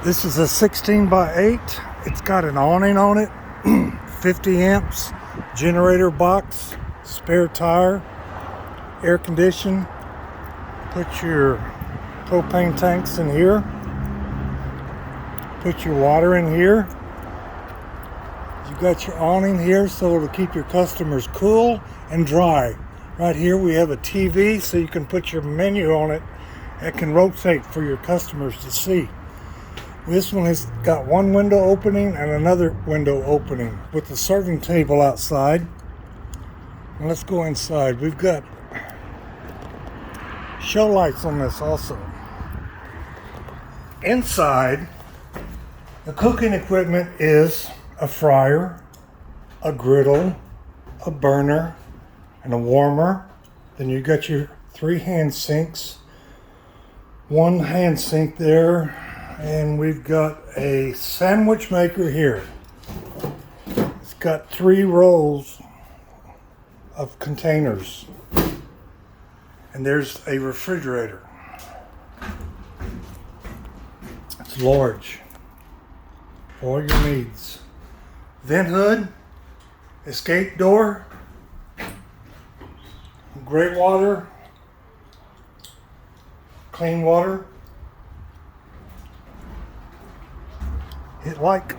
This is a 16 by 8. It's got an awning on it, 50 amps, generator box, spare tire, air condition. Put your propane tanks in here. Put your water in here. You got your awning here so it'll keep your customers cool and dry. Right here we have a TV so you can put your menu on it. It can rotate for your customers to see. This one has got one window opening and another window opening with the serving table outside. And let's go inside. We've got show lights on this also. Inside, the cooking equipment is a fryer, a griddle, a burner, and a warmer. Then you got your 3 hand sinks, 1 hand sink there, and we've got a sandwich maker here. It's got 3 rows of containers. And there's a refrigerator. It's large for all your needs. Vent hood, escape door, gray water, clean water. Hit like.